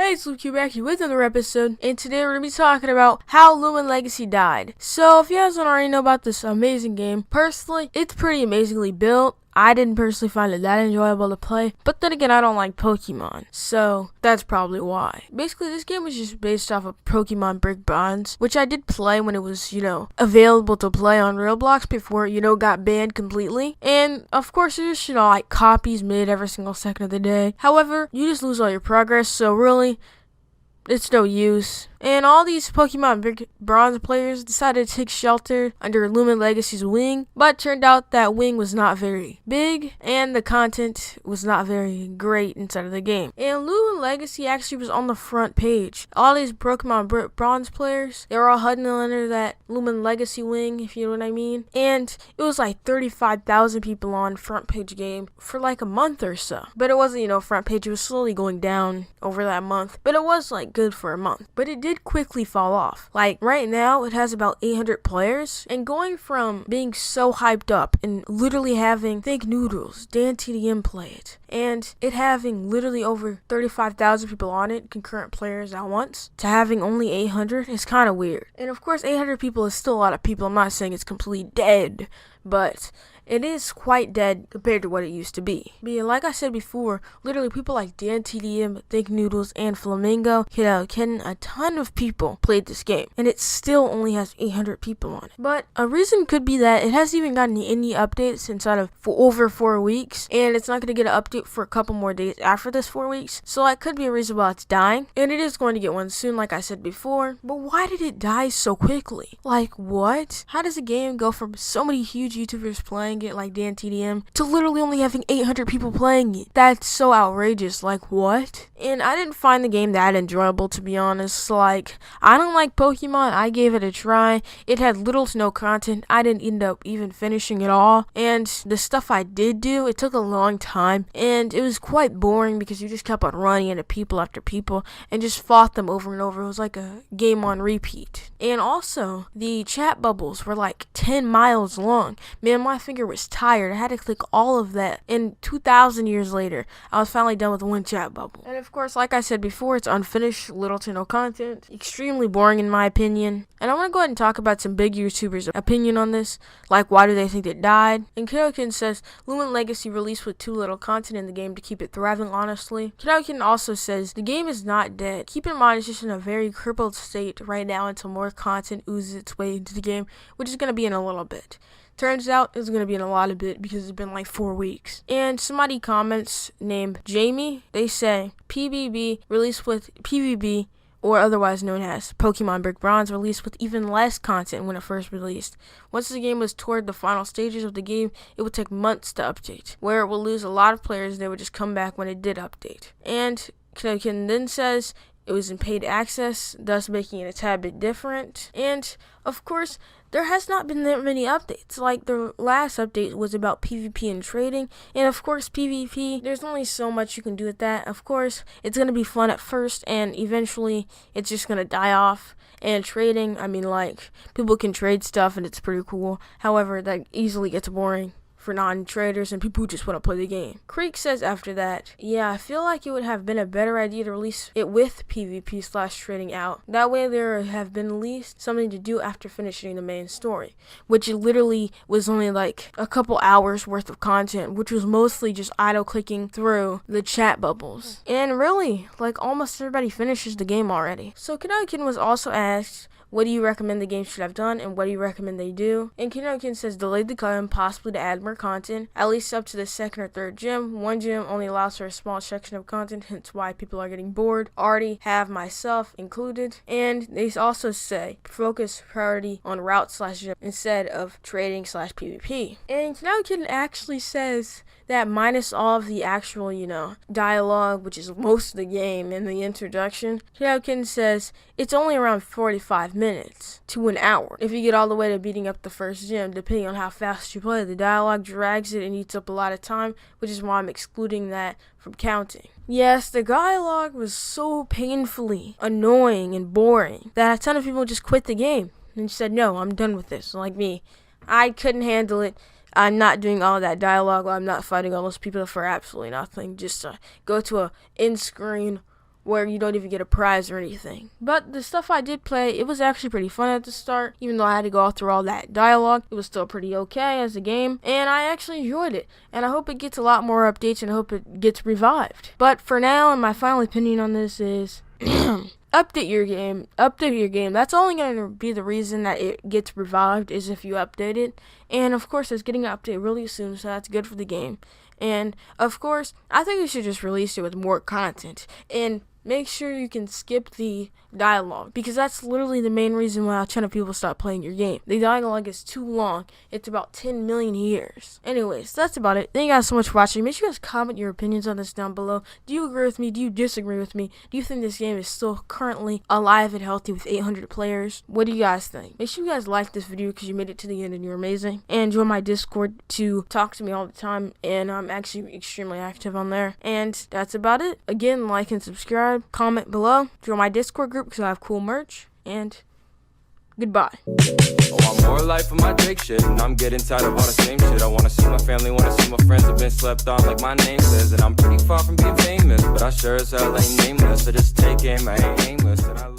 Hey, it's Luke back here with another episode, and today we're going to be talking about how Loomian Legacy died. So, if you guys don't already know about this amazing game, personally, it's pretty amazingly built. I didn't personally find it that enjoyable to play, but then again, I don't like Pokemon, so that's probably why. Basically, this game was just based off of Pokemon Brick Bronze, which I did play when it was, available to play on Roblox before, got banned completely. And, of course, there's, like copies made every single second of the day. However, you just lose all your progress, so really, it's no use. And all these Pokemon Brick Bronze players decided to take shelter under Loomian Legacy's wing, but it turned out that wing was not very big, and the content was not very great inside of the game. And Loomian Legacy actually was on the front page. All these Pokemon Brick Bronze players, they were all huddling under that Loomian Legacy wing, if you know what I mean. And it was like 35,000 people on front page game for like a month or so. But it wasn't, front page, it was slowly going down over that month. But it was like good for a month. But it did quickly fall off. Like right now it has about 800 players, and going from being so hyped up and literally having Think Noodles, Dan TDM play it, and it having literally over 35,000 people on it, concurrent players at once, to having only 800 is kind of weird. And of course 800 people is still a lot of people. I'm not saying it's completely dead, but it is quite dead compared to what it used to be. But yeah, like I said before, literally people like Dan TDM, Think Noodles, and Flamingo, a ton of people played this game, and it still only has 800 people on it. But a reason could be that it hasn't even gotten any updates inside of over 4 weeks, and it's not going to get an update for a couple more days after this 4 weeks, so that could be a reason why it's dying, and it is going to get one soon, like I said before. But why did it die so quickly? Like, what? How does a game go from so many huge YouTubers playing it like Dan TDM to literally only having 800 people playing it? That's so outrageous. Like, what? And I didn't find the game that enjoyable, to be honest. Like, I don't like Pokemon. I gave it a try. It had little to no content. I didn't end up even finishing it all, and the stuff I did do, it took a long time, and it was quite boring because you just kept on running into people after people and just fought them over and over. It was like a game on repeat. And also, the chat bubbles were like 10 miles long. Man, my finger was tired. I had to click all of that. And 2,000 years later, I was finally done with one chat bubble. And of course, like I said before, it's unfinished, little to no content. Extremely boring in my opinion. And I want to go ahead and talk about some big YouTubers' opinion on this. Like, why do they think it died? And Kiddokin says, Loomian Legacy released with too little content in the game to keep it thriving, honestly. Kiddokin also says, the game is not dead. Keep in mind, it's just in a very crippled state right now until more content oozes its way into the game, which is going to be in a little bit. Turns out it's going to be in a lot of bit because it's been like 4 weeks. And somebody comments named Jamie, they say, PBB released with PVB, or otherwise known as Pokemon Brick Bronze, released with even less content when it first released. Once the game was toward the final stages of the game, it would take months to update, where it will lose a lot of players. They would just come back when it did update. And Kiddokin then says it was in paid access, thus making it a tad bit different. And of course, there has not been that many updates. Like, the last update was about PvP and trading, and of course PvP, there's only so much you can do with that. Of course, it's going to be fun at first, and eventually it's just going to die off. And trading, I mean, like, people can trade stuff and it's pretty cool. However, that easily gets boring for non-traders and people who just want to play the game. Creek says after that, yeah, I feel like it would have been a better idea to release it with PvP/trading out. That way there have been at least something to do after finishing the main story, which literally was only like a couple hours worth of content, which was mostly just idle clicking through the chat bubbles. And really, like, almost everybody finishes the game already. So Kiddokin was also asked, what do you recommend the game should have done, and what do you recommend they do? And Kiddokin says delayed the game, possibly to add more content, at least up to the second or third gym. One gym only allows for a small section of content, hence why people are getting bored. Already have myself included. And they also say focus priority on route/gym instead of trading/PvP. And Kiddokin actually says that minus all of the actual, dialogue, which is most of the game in the introduction, Kiddokin says it's only around 45 minutes to an hour. If you get all the way to beating up the first gym, depending on how fast you play, the dialogue drags it and eats up a lot of time, which is why I'm excluding that from counting. Yes, the dialogue was so painfully annoying and boring that a ton of people just quit the game and said, no, I'm done with this. Like me, I couldn't handle it. I'm not doing all that dialogue. I'm not fighting all those people for absolutely nothing. Just go to a in-screen where you don't even get a prize or anything. But the stuff I did play, it was actually pretty fun at the start. Even though I had to go through all that dialogue, it was still pretty okay as a game, and I actually enjoyed it. And I hope it gets a lot more updates, and I hope it gets revived. But for now, and my final opinion on this is update your game. Update your game. That's only going to be the reason that it gets revived, is if you update it. And of course, it's getting an update really soon, so that's good for the game. And of course, I think we should just release it with more content. And make sure you can skip the dialogue, because that's literally the main reason why a ton of people stop playing your game. The dialogue is too long. It's about 10 million years. Anyways, that's about it. Thank you guys so much for watching. Make sure you guys comment your opinions on this down below. Do you agree with me? Do you disagree with me? Do you think this game is still currently alive and healthy with 800 players? What do you guys think? Make sure you guys like this video because you made it to the end and you're amazing. And join my Discord to talk to me all the time, and I'm actually extremely active on there. And that's about it. Again, like and subscribe. Comment below. Join my Discord group because I have cool merch. And goodbye. Oh, I'm more life of my Drake shit, and I'm getting tired of all the same shit. I wanna see my family, wanna see my friends. I've been slept on like my name says, and I'm pretty far from being famous, but I sure as hell ain't nameless. I just take aim, I ain't aimless, and I